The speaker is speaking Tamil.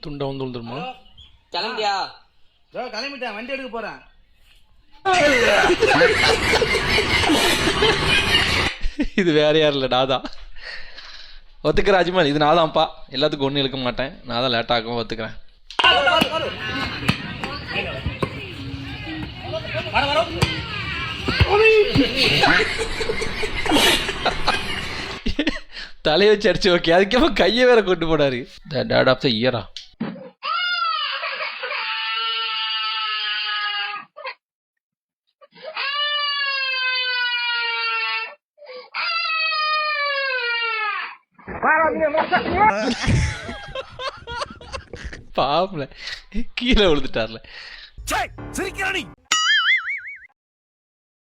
துண்டை வந்து விழுந்துருமா? கிளம்பியா? கிளம்பிட்டேன், வண்டி எடுக்க போறேன். இது வேற யாரும் இல்லை, நான் தான் ஒத்துக்கிறேன். அஜ்மல், இது நான் தான்ப்பா. எல்லாத்துக்கும் ஒன்றும் இழுக்க மாட்டேன், நான் தான் லேட் ஆகும், ஒத்துக்கிறேன். தலையை வச்சு அடிச்சு. ஓகே, அதுக்கப்புறம் கையை வேற கொண்டு போனாரு. த டேட் ஆஃப் த இயரா? பாவம்ல, கீழே விழுந்துட்டார்ல.